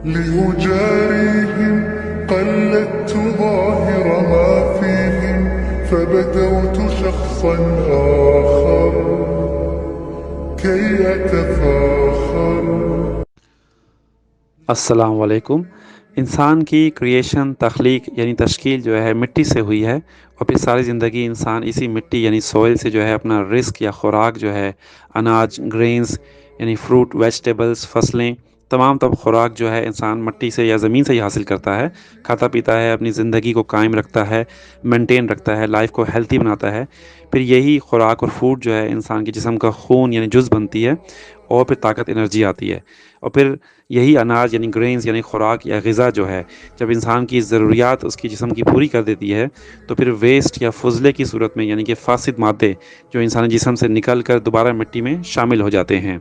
لأجاريهم قلدت ظاهر ما فيهم فبدوت شخصا آخر كي أتفاخر. السلام علیکم. انسان کی کریشن، تخلیق یعنی تشکیل جو ہے مٹی سے ہوئی ہے، اور پھر ساری زندگی انسان اسی مٹی یعنی سوئل سے جو ہے اپنا رزق یا خوراک جو ہے اناج، گرینز یعنی فروٹ، ویجیٹیبلز، فصلیں، تمام خوراک جو ہے انسان مٹی سے یا زمین سے ہی حاصل کرتا ہے، کھاتا پیتا ہے، اپنی زندگی کو قائم رکھتا ہے، مینٹین رکھتا ہے، لائف کو ہیلتھی بناتا ہے. پھر یہی خوراک اور فوڈ جو ہے انسان کے جسم کا خون یعنی جز بنتی ہے، اور پھر طاقت، انرجی آتی ہے. اور پھر یہی اناج یعنی گرینز یعنی خوراک یا غذا جو ہے جب انسان کی ضروریات اس کی جسم کی پوری کر دیتی ہے، تو پھر ویسٹ یا فضلے کی صورت میں یعنی کہ فاسد مادے جو انسانی جسم سے نکل کر دوبارہ مٹی میں شامل ہو جاتے ہیں.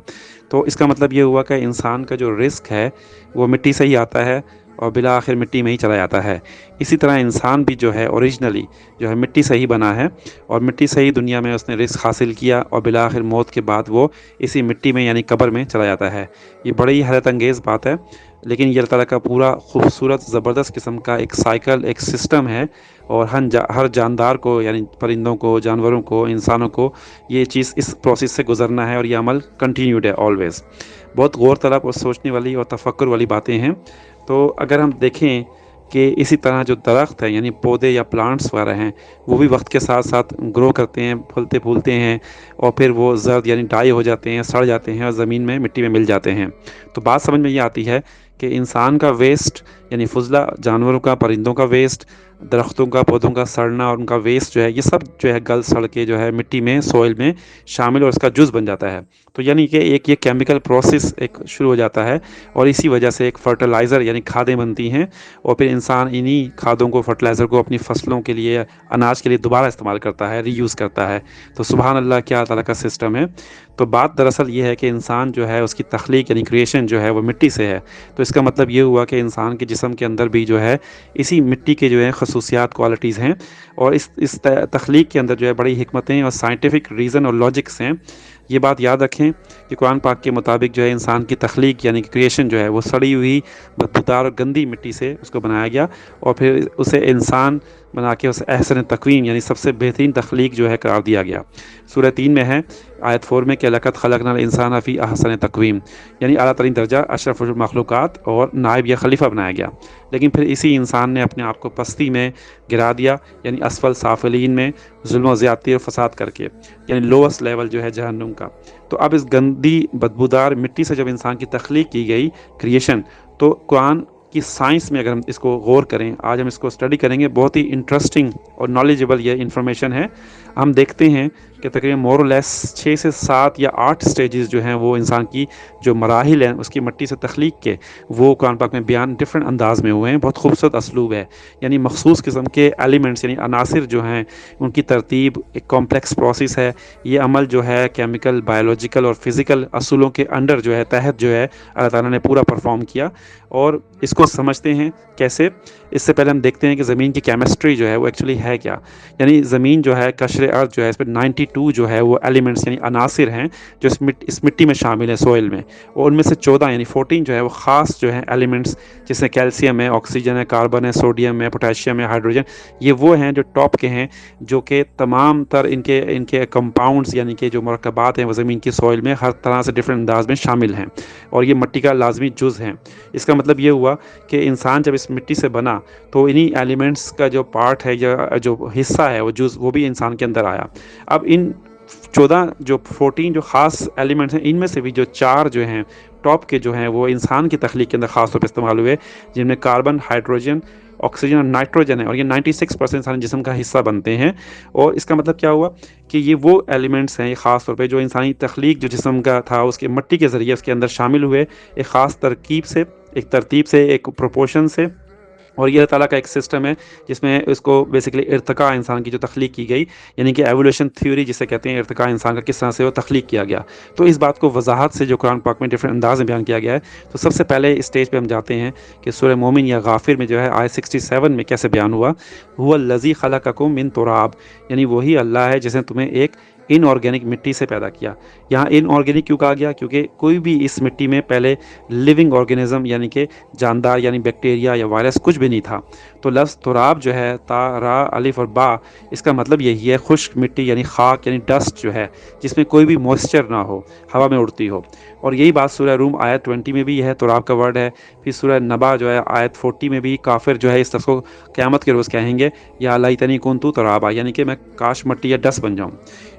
تو اس کا مطلب یہ ہوا کہ انسان کا جو رزق ہے وہ مٹی سے ہی آتا ہے اور بالآخر مٹی میں ہی چلا جاتا ہے. اسی طرح انسان بھی جو ہے اوریجنلی جو ہے مٹی سے ہی بنا ہے، اور مٹی سے ہی دنیا میں اس نے رزق حاصل کیا، اور بالآخر موت کے بعد وہ اسی مٹی میں یعنی قبر میں چلا جاتا ہے. یہ بڑی حیرت انگیز بات ہے، لیکن یہ اللہ تعالیٰ کا پورا خوبصورت زبردست قسم کا ایک سائیکل، ایک سسٹم ہے. اور ہر جاندار کو یعنی پرندوں کو، جانوروں کو، انسانوں کو یہ چیز اس پروسیس سے گزرنا ہے، اور یہ عمل کنٹینیوڈ ہے آلویز. بہت غور طلب اور سوچنے والی اور تفکر والی باتیں ہیں. تو اگر ہم دیکھیں کہ اسی طرح جو درخت ہیں یعنی پودے یا پلانٹس وغیرہ ہیں، وہ بھی وقت کے ساتھ ساتھ گرو کرتے ہیں، پھلتے پھولتے ہیں، اور پھر وہ زرد یعنی ڈائی ہو جاتے ہیں، سڑ جاتے ہیں، اور زمین میں مٹی میں مل جاتے ہیں. تو بات سمجھ میں یہ آتی ہے کہ انسان کا ویسٹ یعنی فضلہ، جانوروں کا، پرندوں کا ویسٹ، درختوں کا، پودوں کا سڑنا اور ان کا ویسٹ جو ہے یہ سب جو ہے گل سڑ کے جو ہے مٹی میں، سوئل میں شامل، اور اس کا جز بن جاتا ہے. تو یعنی کہ یہ کیمیکل پروسیس ایک شروع ہو جاتا ہے، اور اسی وجہ سے ایک فرٹیلائزر یعنی کھادیں بنتی ہیں، اور پھر انسان انہی کھادوں کو، فرٹیلائزر کو اپنی فصلوں کے لیے، اناج کے لیے دوبارہ استعمال کرتا ہے، ری یوز کرتا ہے. تو سبحان اللہ، کیا تعالیٰ کا سسٹم ہے. تو بات دراصل یہ ہے کہ انسان جو ہے اس کی تخلیق یعنی کریشن جو ہے وہ مٹی سے ہے. تو اس کا مطلب یہ ہوا کہ انسان کے جسم کے اندر بھی جو ہے اسی مٹی کے جو ہے خصوصیات، کوالٹیز ہیں، اور اس تخلیق کے اندر جو ہے بڑی حکمتیں اور سائنٹیفک ریزن اور لاجکس ہیں. یہ بات یاد رکھیں کہ قرآن پاک کے مطابق جو ہے انسان کی تخلیق یعنی کریشن جو ہے وہ سڑی ہوئی، بدبودار اور گندی مٹی سے اس کو بنایا گیا، اور پھر اسے انسان بنا کے اسے احسن تقویم یعنی سب سے بہترین تخلیق جو ہے قرار دیا گیا. سورہ 3 میں ہے، آیت 4 میں، کہ لقد خلقنا الانسان فی احسن تقویم، یعنی اعلیٰ ترین درجہ، اشرف المخلوقات اور نائب یا خلیفہ بنایا گیا. لیکن پھر اسی انسان نے اپنے آپ کو پستی میں گرا دیا، یعنی اسفل سافلین میں، ظلم و زیادتی اور فساد کر کے، یعنی لوئسٹ لیول جو ہے جہنم کا. تو اب اس گندی بدبودار مٹی سے جب انسان کی تخلیق کی گئی، کریشن، تو قرآن کی سائنس میں اگر ہم اس کو غور کریں، آج ہم اس کو اسٹڈی کریں گے، بہت ہی انٹرسٹنگ اور نالجبل یہ انفارمیشن ہے. ہم دیکھتے ہیں کہ تقریباً مور و لیس 6 سے 7 یا 8 سٹیجز جو ہیں وہ انسان کی جو مراحل ہیں اس کی مٹی سے تخلیق کے، وہ قرآن پاک میں بیان ڈفرینٹ انداز میں ہوئے ہیں. بہت خوبصورت اسلوب ہے، یعنی مخصوص قسم کے ایلیمنٹس یعنی عناصر جو ہیں ان کی ترتیب ایک کمپلیکس پروسیس ہے. یہ عمل جو ہے کیمیکل، بایولوجیکل اور فزیکل اصولوں کے انڈر جو ہے، تحت جو ہے اللہ تعالیٰ نے پورا پرفارم کیا. اور اس کو سمجھتے ہیں کیسے. اس سے پہلے ہم دیکھتے ہیں کہ زمین کی کیمسٹری جو ہے وہ ایکچولی ہے کیا. یعنی زمین جو ہے، قشر ارض جو ہے، اس پہ 92 جو ہے وہ ایلیمنٹس یعنی عناصر ہیں جو اس مٹی میں شامل ہیں، سوئل میں. اور ان میں سے 14 یعنی 14 جو ہے وہ خاص جو ہیں ایلیمنٹس، جس میں کیلشیم ہے، آکسیجن ہے، کاربن ہے، سوڈیم ہے، پوٹاشیم ہے، ہائیڈروجن. یہ وہ ہیں جو ٹاپ کے ہیں، جو کہ تمام تر ان کے کمپاؤنڈز یعنی کہ جو مرکبات ہیں وہ زمین کی سوئل میں ہر طرح سے ڈفرینٹ انداز میں شامل ہیں، اور یہ مٹی کا لازمی جز ہیں. اس کا مطلب یہ ہوا کہ انسان جب اس مٹی سے بنا تو انہی ایلیمنٹس کا جو پارٹ ہے یا جو حصہ ہے، وہ جز، وہ بھی انسان کے اندر آیا. اب ان 14 جو خاص ایلیمنٹس ہیں، ان میں سے بھی جو 4 جو ہیں ٹاپ کے جو ہیں وہ انسان کی تخلیق کے اندر خاص طور پہ استعمال ہوئے، جن میں کاربن، ہائیڈروجن، آکسیجن اور نائٹروجن ہے، اور یہ 96% انسانی جسم کا حصہ بنتے ہیں. اور اس کا مطلب کیا ہوا کہ یہ وہ ایلیمنٹس ہیں خاص طور پہ جو انسانی تخلیق جو جسم کا تھا اس کے مٹی کے ذریعے اس کے اندر شامل ہوئے، ایک خاص ترکیب سے، ایک ترتیب سے، ایک پروپورشن سے. اور یہ اللہ تعالیٰ کا ایک سسٹم ہے جس میں اس کو بیسیکلی ارتقاء انسان کی جو تخلیق کی گئی، یعنی کہ ایولیوشن تھیوری جسے کہتے ہیں، ارتقاء انسان کا کس طرح سے وہ تخلیق کیا گیا. تو اس بات کو وضاحت سے جو قرآن پاک میں ڈفرینٹ انداز میں بیان کیا گیا ہے. تو سب سے پہلے اسٹیج پہ ہم جاتے ہیں کہ سورہ مومن یا غافر میں جو ہے آیت 67 میں کیسے بیان ہوا، هو الذی خلقکم من تراب، یعنی وہی اللہ ہے جس نے تمہیں ایک ان آرگینک مٹی سے پیدا کیا۔ یہاں ان آرگینک کیوں کہا گیا؟ کیونکہ کوئی بھی اس مٹی میں پہلے لیونگ آرگینزم یعنی کہ جاندار یعنی بیکٹیریا یا وائرس کچھ بھی نہیں تھا۔ تو لفظ تراب جو ہے تا را الف اور با، اس کا مطلب یہی ہے خشک مٹی یعنی خاک یعنی ڈسٹ جو ہے جس میں کوئی بھی موئسچر نہ ہو، ہوا میں اڑتی ہو۔ اور یہی بات سورہ روم آیت 20 میں بھی ہے، تراب کا ورڈ ہے۔ پھر سورہ نبا جو ہے آیت 40 میں بھی کافر جو ہے اس لفظ کو قیامت کے روز کہیں گے یا لیتنی کنتو ترابا، یعنی کہ میں کاش مٹی یا ڈسٹ بن جاؤں۔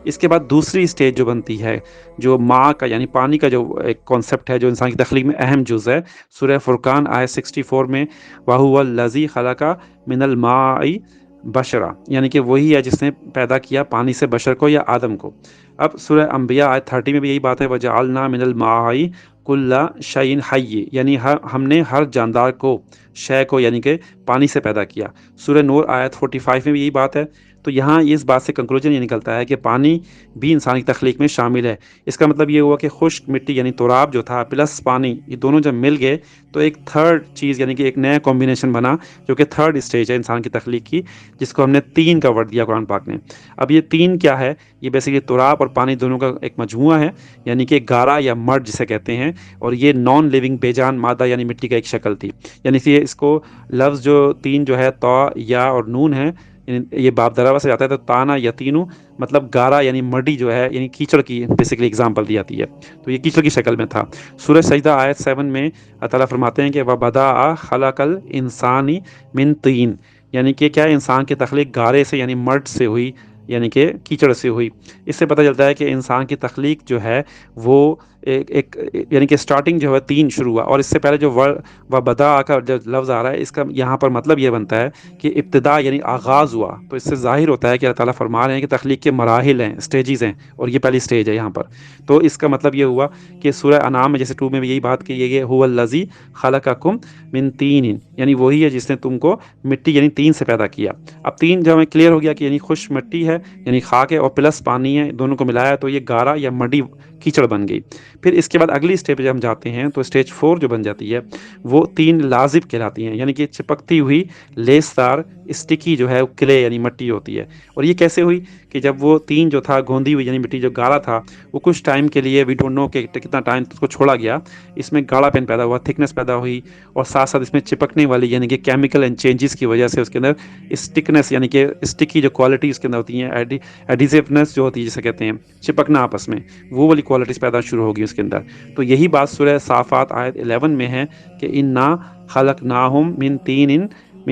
اس کے بعد دوسری سٹیج جو بنتی ہے، جو ماں کا یعنی پانی کا جو ایک کانسیپٹ ہے جو انسان کی تخلیق میں اہم جز ہے، سورہ فرقان آیت 64 میں وَهُوَ الَّذِي خَلَقَ مِنَ الْمَاءِ بشرا، یعنی کہ وہی ہے جس نے پیدا کیا پانی سے بشر کو یا آدم کو۔ اب سورہ انبیاء آیت 30 میں بھی یہی بات ہے، وَجَعَلْنَا مِنَ الْمَاءِ كُلَّ شَيْءٍ حَيٍّ، یعنی ہم نے ہر جاندار کو، شے کو یعنی کہ پانی سے پیدا کیا۔ سورہ نور آیت 45 میں بھی یہی بات ہے۔ تو یہاں اس بات سے کنکلوژن یہ نکلتا ہے کہ پانی بھی انسان کی تخلیق میں شامل ہے۔ اس کا مطلب یہ ہوا کہ خشک مٹی یعنی تراب جو تھا پلس پانی، یہ دونوں جب مل گئے تو ایک تھرڈ چیز یعنی کہ ایک نیا کمبینیشن بنا جو کہ تھرڈ اسٹیج ہے انسان کی تخلیق کی، جس کو ہم نے تین کا ورڈ دیا قرآن پاک نے۔ اب یہ تین کیا ہے؟ یہ بیسیکلی تراب اور پانی دونوں کا ایک مجموعہ ہے، یعنی کہ گارا یا مڈ جسے کہتے ہیں، اور یہ نان لیونگ بے جان مادہ یعنی مٹی کا ایک شکل تھی۔ یعنی کہ اس کو لفظ جو تین جو ہے تا یا اور نون ہے، یہ باب دراوا سے جاتا ہے، تو تانا یتینو مطلب گارا یعنی مڈی جو ہے یعنی کیچڑ کی بیسیکلی اگزامپل دی جاتی ہے، تو یہ کیچڑ کی شکل میں تھا۔ سورہ سجدہ آیت 7 میں اللہ تعالیٰ فرماتے ہیں کہ وَبَدَأَ خَلَقَ الْإِنسَانِ مِنْ طِينٍ، یعنی کہ کیا انسان کی تخلیق گارے سے یعنی مڈ سے ہوئی، یعنی کہ کیچڑ سے ہوئی۔ اس سے پتہ چلتا ہے کہ انسان کی تخلیق جو ہے وہ ایک یعنی کہ سٹارٹنگ جو ہے تین شروع ہوا، اور اس سے پہلے جو وَبَدَأَ کا جو لفظ آ رہا ہے اس کا یہاں پر مطلب یہ بنتا ہے کہ ابتدا یعنی آغاز ہوا۔ تو اس سے ظاہر ہوتا ہے کہ اللہ تعالیٰ فرما رہے ہیں کہ تخلیق کے مراحل ہیں، سٹیجز ہیں، اور یہ پہلی سٹیج ہے یہاں پر۔ تو اس کا مطلب یہ ہوا کہ سورہ انعام میں جیسے 2 میں بھی یہی بات کی گئی ہے، هُوَ الَّذِي خَلَقَكُم مِّن طِينٍ، یعنی وہی ہے جس نے تم کو مٹی یعنی تین سے پیدا کیا۔ اب تین جو ہمیں کلیئر ہو گیا کہ یعنی خشک مٹی ہے یعنی خاک ہے اور پلس پانی ہے، دونوں کو ملایا تو یہ گارا یا مڈی کیچڑ بن گئی۔ پھر اس کے بعد اگلی اسٹیج پہ جب ہم جاتے ہیں تو اسٹیج 4 جو بن جاتی ہے وہ تین لازب کہلاتی ہیں، یعنی کہ چپکتی ہوئی لیسدار اسٹکی جو ہے کلے یعنی مٹی ہوتی ہے۔ اور یہ کیسے ہوئی کہ جب وہ تین جو تھا گوندی ہوئی یعنی مٹی جو گاڑا تھا، وہ کچھ ٹائم کے لیے وی ڈونٹ نو کہ کتنا ٹائم اس کو چھوڑا گیا، اس میں گاڑا پن پیدا ہوا، تھکنس پیدا ہوئی، اور ساتھ ساتھ اس میں چپکنے والی یعنی کہ کیمیکل اینڈ چینجز کی وجہ سے اس کے اندر اسٹکنس یعنی کہ اسٹکی جو کوالٹی اس کے اندر ہوتی ہیں، ایڈیزیونیس جو ہوتی ہے جسے کہتے ہیں چپکنا آپس میں، وہ والی کوالٹیز پیدا شروع ہوگی اس کے اندر۔ تو یہی بات سورہ صافات آیت 11 میں ہے کہ انا خلقناہم من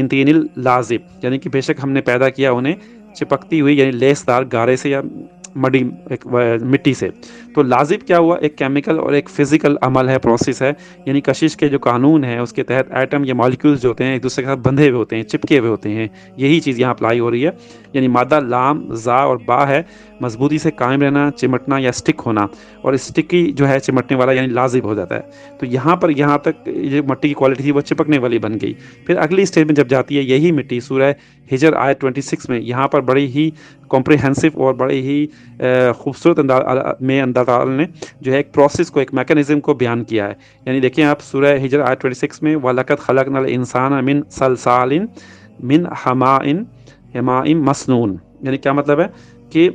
طین لازب، یعنی کہ بے شک ہم نے پیدا کیا انہیں چپکتی ہوئی یعنی لیسدار گارے سے یا مٹی مٹی سے۔ تو لازب کیا ہوا؟ ایک کیمیکل اور ایک فزیکل عمل ہے، پروسیس ہے، یعنی کشش کے جو قانون ہے اس کے تحت ایٹم یا مالیکیولز جو ہوتے ہیں ایک دوسرے کے ساتھ بندھے ہوئے ہوتے ہیں، چپکے ہوئے ہوتے ہیں، یہی چیز یہاں اپلائی ہو رہی ہے۔ یعنی مادہ لام زا اور با ہے، مضبوطی سے قائم رہنا، چمٹنا یا اسٹک ہونا، اور اسٹکی جو ہے چمٹنے والا یعنی لازب ہو جاتا ہے۔ تو یہاں پر یہاں تک یہ مٹی کی کوالٹی تھی وہ چپکنے والی بن گئی۔ پھر اگلی اسٹیج میں جب جاتی ہے یہی مٹی سورہ ہجر آیت 26 میں، یہاں پر بڑی ہی کمپریہنسو اور بڑی ہی خوبصورت انداز میں اللہ تعالیٰ نے جو ہے ایک پروسیس کو، ایک میکانزم کو بیان کیا ہے۔ یعنی دیکھیں آپ سورہ ہجر آیت 26 میں وَلَقَدْ خَلَقْنَا الْإِنسَانَ مِنْ صَلْصَالٍ مِنْ حَمَاءٍ مَسْنُونٍ، یعنی کیا مطلب ہے کہ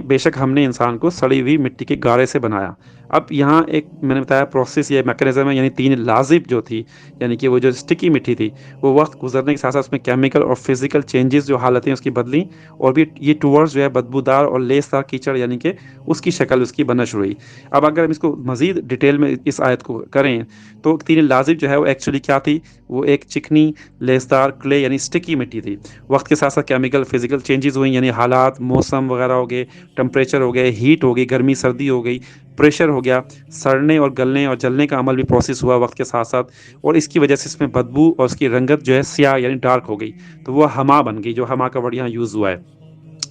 بے شک ہم نے انسان کو سڑی ہوئی مٹی کے گارے سے بنایا۔ اب یہاں ایک میں نے بتایا پروسیس یہ میکانزم ہے، یعنی تین لازب جو تھی یعنی کہ وہ جو اسٹکی مٹی تھی وہ وقت گزرنے کے ساتھ ساتھ اس میں کیمیکل اور فزیکل چینجز جو حالتیں اس کی بدلیں، اور بھی یہ ٹورز جو ہے بدبودار اور لیسدار کیچڑ یعنی کہ اس کی شکل اس کی بننا شروع ہوئی۔ اب اگر ہم اس کو مزید ڈیٹیل میں اس آیت کو کریں تو تین لازب جو ہے وہ ایکچولی کیا تھی؟ وہ ایک چکنی لیسدار کلے یعنی اسٹکی مٹی تھی۔ وقت کے ساتھ ساتھ کیمیکل فزیکل چینجز ہوئیں، یعنی حالات موسم وغیرہ ہو گئے، ٹمپریچر ہو گئے، ہیٹ ہو گئی، گرمی سردی ہو گئی، پریشر ہو گیا، سڑنے اور گلنے اور جلنے کا عمل بھی پروسیس ہوا وقت کے ساتھ ساتھ، اور اس کی وجہ سے اس میں بدبو اور اس کی رنگت جو ہے سیاہ یعنی ڈارک ہو گئی، تو وہ ہما بن گئی، جو ہما کا ورڈ یہاں یوز ہوا ہے۔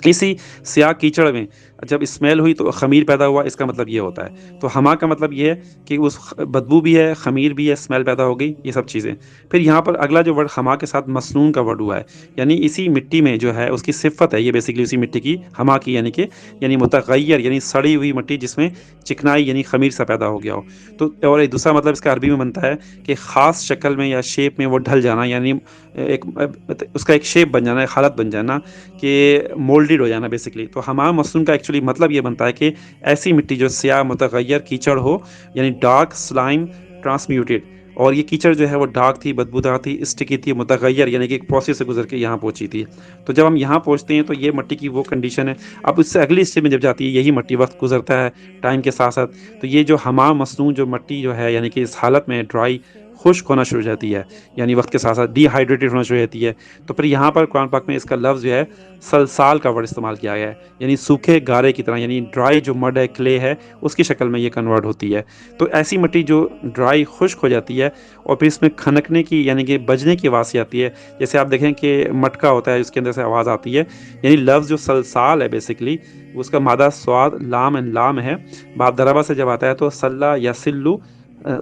اسی سیاہ کیچڑ میں جب اسمیل ہوئی تو خمیر پیدا ہوا، اس کا مطلب یہ ہوتا ہے۔ تو ہما کا مطلب یہ ہے کہ اس بدبو بھی ہے، خمیر بھی ہے، اسمیل پیدا ہو گئی، یہ سب چیزیں۔ پھر یہاں پر اگلا جو ورڈ ہما کے ساتھ مسنون کا ورڈ ہوا ہے، یعنی اسی مٹی میں جو ہے اس کی صفت ہے، یہ بیسیکلی اسی مٹی کی ہما کی یعنی متغیر یعنی سڑی ہوئی مٹی جس میں چکنائی یعنی خمیر سا پیدا ہو گیا ہو۔ تو اور ایک دوسرا مطلب اس کا عربی میں بنتا ہے کہ خاص شکل میں یا شیپ میں وہ ڈھل جانا، یعنی اس کا ایک شیپ بن جانا، ایک حالت بن جانا کہ مولڈڈ ہو جانا بیسیکلی۔ تو ہما مسنون کا ایکچولی ایکچولی مطلب یہ بنتا ہے کہ ایسی مٹی جو سیاہ متغیر کیچڑ ہو، یعنی ڈارک سلائم ٹرانسمیوٹیڈ، اور یہ کیچڑ جو ہے وہ ڈارک تھی، بدبودار تھی، اسٹکی تھی، متغیر یعنی کہ ایک پروسیس سے گزر کے یہاں پہنچی تھی. تو جب ہم یہاں پہنچتے ہیں تو یہ مٹی کی وہ کنڈیشن ہے. اب اس سے اگلی اسٹیج میں جب جاتی ہے یہی مٹی، وقت گزرتا ہے ٹائم کے ساتھ ساتھ، تو یہ جو حمام مصنوع جو مٹی جو ہے یعنی کہ اس حالت میں ڈرائی خشک ہونا شروع ہو جاتی ہے، یعنی وقت کے ساتھ ساتھ ڈی ہائیڈریٹڈ ہونا شروع ہو جاتی ہے. تو پھر یہاں پر قرآن پاک میں اس کا لفظ جو ہے سلسال کا ورڈ استعمال کیا گیا ہے، یعنی سوکھے گارے کی طرح، یعنی ڈرائی جو مڈ ہے، کلے ہے، اس کی شکل میں یہ کنورٹ ہوتی ہے. تو ایسی مٹی جو ڈرائی خشک ہو جاتی ہے اور پھر اس میں کھنکنے کی یعنی کہ بجنے کی آواز آتی ہے. جیسے آپ دیکھیں کہ مٹکا ہوتا ہے اس کے اندر سے آواز آتی ہے، یعنی لفظ جو سلسال ہے بیسیکلی اس کا مادہ سواد لام ہے. باب دربا سے جب آتا ہے تو سلا یا سلو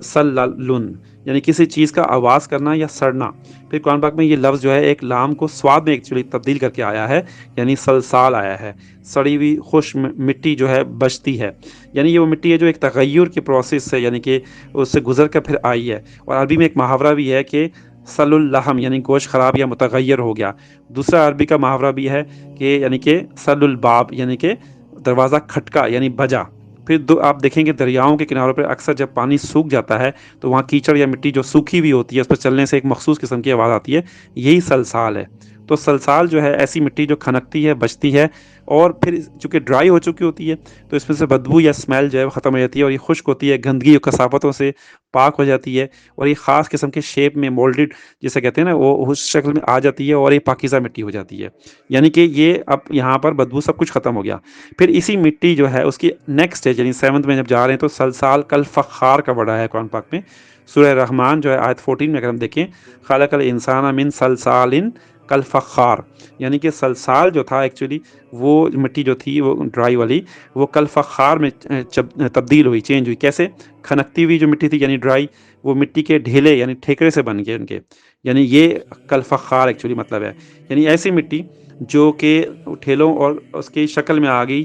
سللن، یعنی کسی چیز کا آواز کرنا یا سڑنا. پھر قرآن پاک میں یہ لفظ جو ہے ایک لام کو سواد میں ایکچولی تبدیل کر کے آیا ہے، یعنی سلسال آیا ہے. سڑی ہوئی خشک مٹی جو ہے بچتی ہے، یعنی یہ وہ مٹی ہے جو ایک تغیر کے پروسیس سے یعنی کہ اس سے گزر کر پھر آئی ہے. اور عربی میں ایک محاورہ بھی ہے کہ سل اللحم، یعنی گوشت خراب یا متغیر ہو گیا. دوسرا عربی کا محاورہ بھی ہے کہ یعنی کہ سل الباب، یعنی کہ دروازہ کھٹکا یعنی بجا. پھر آپ دیکھیں گے دریاؤں کے کناروں پر اکثر جب پانی سوکھ جاتا ہے تو وہاں کیچڑ یا مٹی جو سوکھی ہوئی ہوتی ہے اس پر چلنے سے ایک مخصوص قسم کی آواز آتی ہے، یہی سلسال ہے. تو سلسال جو ہے ایسی مٹی جو کھنکتی ہے، بچتی ہے، اور پھر چونکہ ڈرائی ہو چکی ہوتی ہے تو اس میں سے بدبو یا اسمیل جو ہے وہ ختم ہو جاتی ہے، اور یہ خشک ہوتی ہے، گندگی اور کثافتوں سے پاک ہو جاتی ہے، اور یہ خاص قسم کے شیپ میں مولڈڈ جسے کہتے ہیں نا وہ اس شکل میں آ جاتی ہے، اور یہ پاکیزہ مٹی ہو جاتی ہے. یعنی کہ یہ اب یہاں پر بدبو سب کچھ ختم ہو گیا. پھر اسی مٹی جو ہے اس کی نیکسٹ اسٹیج یعنی 7 میں جب جا رہے ہیں تو سلسال کل فخار کا بڑا ہے قرآن پاک میں. سورہ رحمان جو ہے آیت 14 میں اگر ہم دیکھیں، خلق الانسان من سلسال کل فخار، یعنی کہ سلسال جو تھا ایکچولی وہ مٹی جو تھی وہ ڈرائی والی وہ کل فخار میں تبدیل ہوئی، چینج ہوئی. کیسے؟ کھنکتی ہوئی جو مٹی تھی یعنی ڈرائی، وہ مٹی کے ڈھیلے یعنی ٹھیکرے سے بن گئے ان کے، یعنی یہ کل فخار ایکچولی مطلب ہے. یعنی ایسی مٹی جو کہ ٹھیلوں اور اس کی شکل میں آ گئی،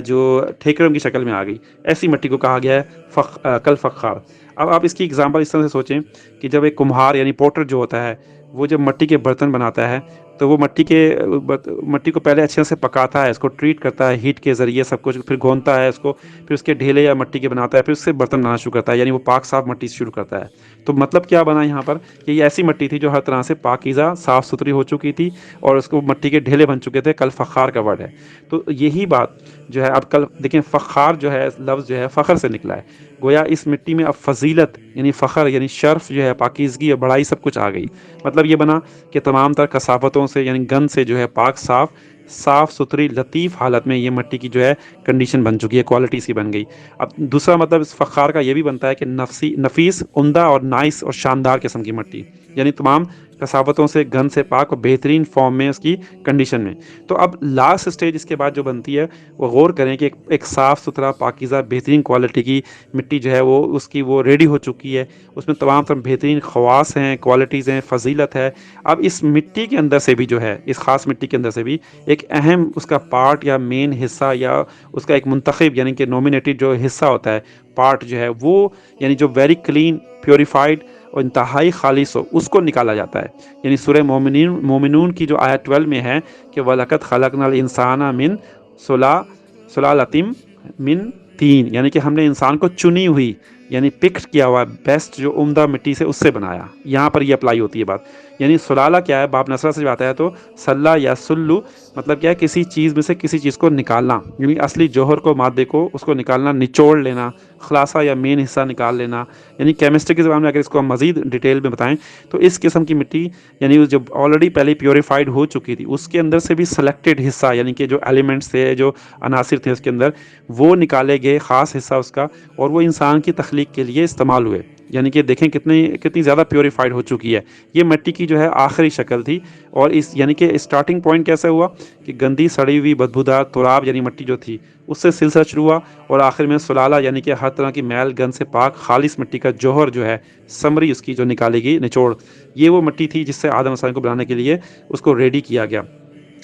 جو ٹھیکروں کی شکل میں آ گئی، ایسی مٹی کو کہا گیا ہے کل فخار. اب آپ اس کی اگزامپل اس طرح سے سوچیں کہ جب ایک کمہار یعنی پوٹر جو ہوتا ہے وہ جب مٹی کے برتن بناتا ہے تو وہ مٹی کو پہلے اچھے سے پکاتا ہے، اس کو ٹریٹ کرتا ہے ہیٹ کے ذریعے سب کچھ، پھر گھونتا ہے اس کو، پھر اس کے ڈھیلے یا مٹی کے بناتا ہے، پھر اس سے برتن بنانا شروع کرتا ہے، یعنی وہ پاک صاف مٹی سے شروع کرتا ہے. تو مطلب کیا بنا یہاں پر کہ یہ ایسی مٹی تھی جو ہر طرح سے پاکیزہ صاف ستھری ہو چکی تھی اور اس کو مٹی کے ڈھیلے بن چکے تھے. کل فخار کا ورڈ ہے. تو یہی بات جو ہے اب کل دیکھیں فخار جو ہے لفظ جو ہے فخر سے نکلا ہے، گویا اس مٹی میں اب فضیلت یعنی فخر یعنی شرف جو ہے، پاکیزگی اور بڑائی سب کچھ آ گئی. مطلب یہ بنا کہ تمام تر کثافتوں سے یعنی گند سے جو ہے پاک صاف ستھری لطیف حالت میں یہ مٹی کی جو ہے کنڈیشن بن چکی ہے، کوالٹی سی بن گئی. اب دوسرا مطلب اس فخار کا یہ بھی بنتا ہے کہ نفیس، عمدہ اور نائس اور شاندار قسم کی مٹی، یعنی تمام کثافتوں سے گند سے پاک اور بہترین فارم میں اس کی کنڈیشن میں. تو اب لاسٹ اسٹیج اس کے بعد جو بنتی ہے وہ غور کریں کہ ایک صاف ستھرا پاکیزہ بہترین کوالٹی کی مٹی جو ہے وہ اس کی وہ ریڈی ہو چکی ہے، اس میں تمام تر بہترین خواص ہیں، کوالٹیز ہیں، فضیلت ہے. اب اس مٹی کے اندر سے بھی جو ہے، اس خاص مٹی کے اندر سے بھی ایک اہم اس کا پارٹ یا مین حصہ یا اس کا ایک منتخب یعنی کہ نومینیٹڈ جو حصہ ہوتا ہے، پارٹ جو ہے وہ یعنی جو ویری کلین، پیوریفائڈ اور انتہائی خالص ہو، اس کو نکالا جاتا ہے. یعنی سورہ مومنون کی جو آیت 12 میں ہے کہ وَلَقَدْ خَلَقْنَا الْإِنسَانَ مِنْ سُلَالَةٍ مِنْ طِین، یعنی کہ ہم نے انسان کو چنی ہوئی یعنی پکڈ کیا ہوا بیسٹ جو عمدہ مٹی سے اس سے بنایا. یہاں پر یہ اپلائی ہوتی ہے بات. یعنی سلالہ کیا ہے؟ باب نصرہ سے جو آتا ہے تو سلہ یا سلو مطلب کیا ہے؟ کسی چیز میں سے کسی چیز کو نکالنا، یعنی اصلی جوہر کو، مادے کو، اس کو نکالنا، نچوڑ لینا، خلاصہ یا مین حصہ نکال لینا. یعنی کیمسٹری کے زبان میں اگر اس کو ہم مزید ڈیٹیل میں بتائیں تو اس قسم کی مٹی یعنی جو آلریڈی پہلے پیوریفائڈ ہو چکی تھی اس کے اندر سے بھی سلیکٹڈ حصہ یعنی کہ جو ایلیمنٹس تھے، جو عناصر تھے اس کے اندر، وہ نکالے گئے، خاص حصہ اس کا، اور وہ انسان کی تخلیق کے لیے استعمال ہوئے. یعنی کہ دیکھیں کتنی زیادہ پیوریفائڈ ہو چکی ہے. یہ مٹی کی جو ہے آخری شکل تھی، اور اس یعنی کہ اسٹارٹنگ پوائنٹ کیسے ہوا کہ گندی سڑی ہوئی بدبودار تراب یعنی مٹی جو تھی اس سے سلسلہ شروع ہوا، اور آخر میں سلالہ یعنی کہ ہر طرح کی میل گند سے پاک خالص مٹی کا جوہر جو ہے، سمری اس کی جو نکالے گی، نچوڑ، یہ وہ مٹی تھی جس سے آدم علیہ السلام کو بنانے کے لیے اس کو ریڈی کیا گیا.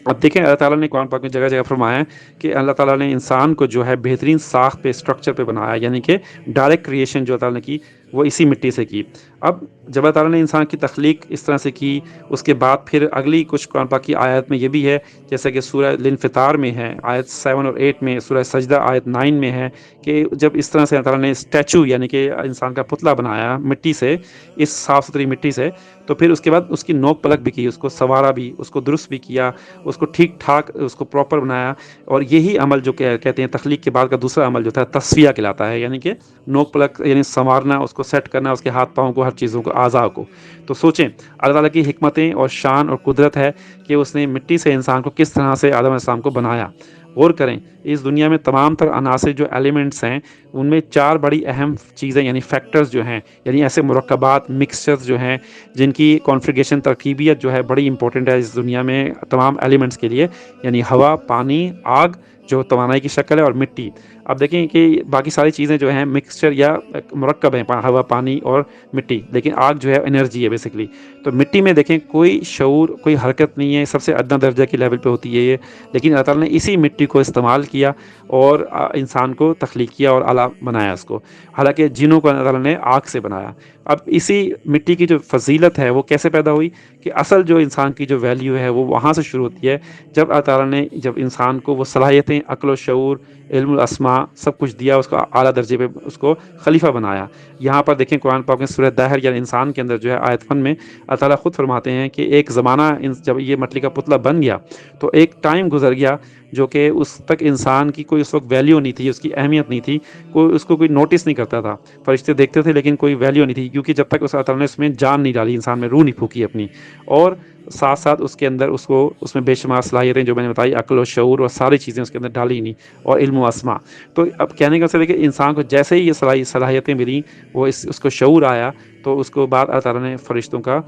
اب دیکھیں اللہ تعالیٰ نے قرآن پاک میں جگہ جگہ فرمایا ہے کہ اللہ تعالیٰ نے انسان کو جو ہے بہترین ساخت پہ، اسٹرکچر پہ بنایا، یعنی کہ ڈائریکٹ کریشن جو اللہ تعالیٰ نے کی وہ اسی مٹی سے کی۔ اب جب اللہ تعالیٰ نے انسان کی تخلیق اس طرح سے کی، اس کے بعد پھر اگلی کچھ قرآن پاک کی آیت میں یہ بھی ہے، جیسا کہ سورہ الانفطار میں ہے آیت 7 اور 8 میں، سورہ سجدہ آیت 9 میں ہے کہ جب اس طرح سے اللہ تعالیٰ نے اسٹیچو یعنی کہ انسان کا پتلا بنایا مٹی سے، اس صاف ستھری مٹی سے، تو پھر اس کے بعد اس کی نوک پلک بھی کی، اس کو سنوارا بھی، اس کو درست بھی کیا، اس کو ٹھیک ٹھاک اس کو پراپر بنایا۔ اور یہی عمل جو کہتے ہیں تخلیق کے بعد کا دوسرا عمل جو تھا تصفیہ کہلاتا ہے، یعنی کہ نوک پلک یعنی سنوارنا، اس کو سیٹ کرنا، اس کے ہاتھ پاؤں کو، ہر چیزوں کو، اعضاء کو۔ تو سوچیں اللہ تعالیٰ کی حکمتیں اور شان اور قدرت ہے کہ اس نے مٹی سے انسان کو کس طرح سے آدم علیہ السلام کو بنایا۔ غور کریں، اس دنیا میں تمام تر عناصر جو ایلیمنٹس ہیں، ان میں 4 بڑی اہم چیزیں یعنی فیکٹرز جو ہیں، یعنی ایسے مرکبات، مکسچرز جو ہیں جن کی کانفیگریشن، ترکیبیت جو ہے بڑی امپورٹنٹ ہے اس دنیا میں تمام ایلیمنٹس کے لیے، یعنی ہوا، پانی، آگ جو توانائی کی شکل ہے، اور مٹی۔ اب دیکھیں کہ باقی ساری چیزیں جو ہیں مکسچر یا مرکب ہیں، ہوا، پانی اور مٹی، لیکن آگ جو ہے انرجی ہے بیسیکلی۔ تو مٹی میں دیکھیں کوئی شعور، کوئی حرکت نہیں ہے، سب سے ادنا درجہ کی لیول پہ ہوتی ہے یہ، لیکن اللہ تعالیٰ نے اسی مٹی کو استعمال کیا اور انسان کو تخلیق کیا اور اعلیٰ بنایا اس کو، حالانکہ جنوں کو اللہ تعالیٰ نے آگ سے بنایا۔ اب اسی مٹی کی جو فضیلت ہے وہ کیسے پیدا ہوئی کہ اصل جو انسان کی جو ویلیو ہے وہ وہاں سے شروع ہوتی ہے جب اللہ تعالیٰ نے جب انسان کو وہ صلاحیتیں، عقل و شعور، علم الاسماء سب کچھ دیا، اس کو اعلیٰ درجے پہ اس کو خلیفہ بنایا۔ یہاں پر دیکھیں قرآن پاک میں سورہ دہر یعنی انسان کے اندر جو ہے آیت 1 میں اللہ تعالیٰ خود فرماتے ہیں کہ ایک زمانہ جب یہ مٹی کا پتلا بن گیا تو ایک ٹائم گزر گیا جو کہ اس تک انسان کی کوئی اس وقت ویلیو نہیں تھی، اس کی اہمیت نہیں تھی، کوئی اس کو کوئی نوٹس نہیں کرتا تھا، فرشتے دیکھتے تھے لیکن کوئی ویلیو نہیں تھی، کیونکہ جب تک اس اللہ تعالیٰ نے اس میں جان نہیں ڈالی، انسان میں روح نہیں پھونکی اپنی، اور ساتھ ساتھ اس کے اندر اس میں بے شمار صلاحیتیں جو میں نے بتائی، عقل و شعور اور ساری چیزیں اس کے اندر ڈالی نہیں، اور علم و اسماء۔ تو اب کہنے کا مقصد ہے کہ انسان کو جیسے ہی یہ صلاحیتیں ملیں، وہ اس کو شعور آیا، تو اس کو بعد اللہ تعالیٰ نے فرشتوں کا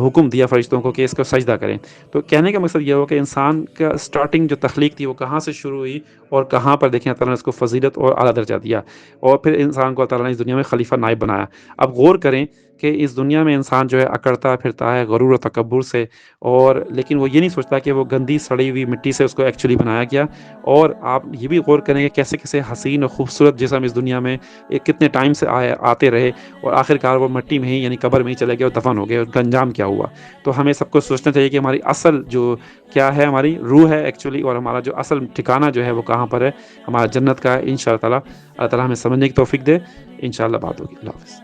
حکم دیا فرشتوں کو کہ اس کو سجدہ کریں۔ تو کہنے کا مقصد یہ ہو کہ انسان کا سٹارٹنگ جو تخلیق تھی وہ کہاں سے شروع ہوئی اور کہاں پر دیکھیں اللہ تعالیٰ نے اس کو فضیلت اور اعلیٰ درجہ دیا، اور پھر انسان کو اللہ تعالیٰ نے اس دنیا میں خلیفہ نائب بنایا۔ اب غور کریں کہ اس دنیا میں انسان جو ہے اکڑتا پھرتا ہے غرور و تکبر سے، اور لیکن وہ یہ نہیں سوچتا کہ وہ گندی سڑی ہوئی مٹی سے اس کو ایکچولی بنایا گیا۔ اور آپ یہ بھی غور کریں کہ کیسے کیسے حسین اور خوبصورت جسم اس دنیا میں کتنے ٹائم سے آتے رہے، اور آخرکار وہ مٹی میں ہی یعنی قبر میں ہی چلے گئے اور دفن ہو گئے، ان کا انجام کیا ہوا۔ تو ہمیں سب کو سوچنا چاہیے کہ ہماری اصل جو کیا ہے، ہماری روح ہے ایکچولی، اور ہمارا جو اصل ٹھکانہ جو ہے وہ کہاں پر ہے، ہمارا جنت کا ہے انشاءاللہ تعالیٰ۔ اللہ تعالیٰ ہمیں سمجھنے کی توفیق دے، انشاءاللہ بات ہوگی۔ اللہ حافظ۔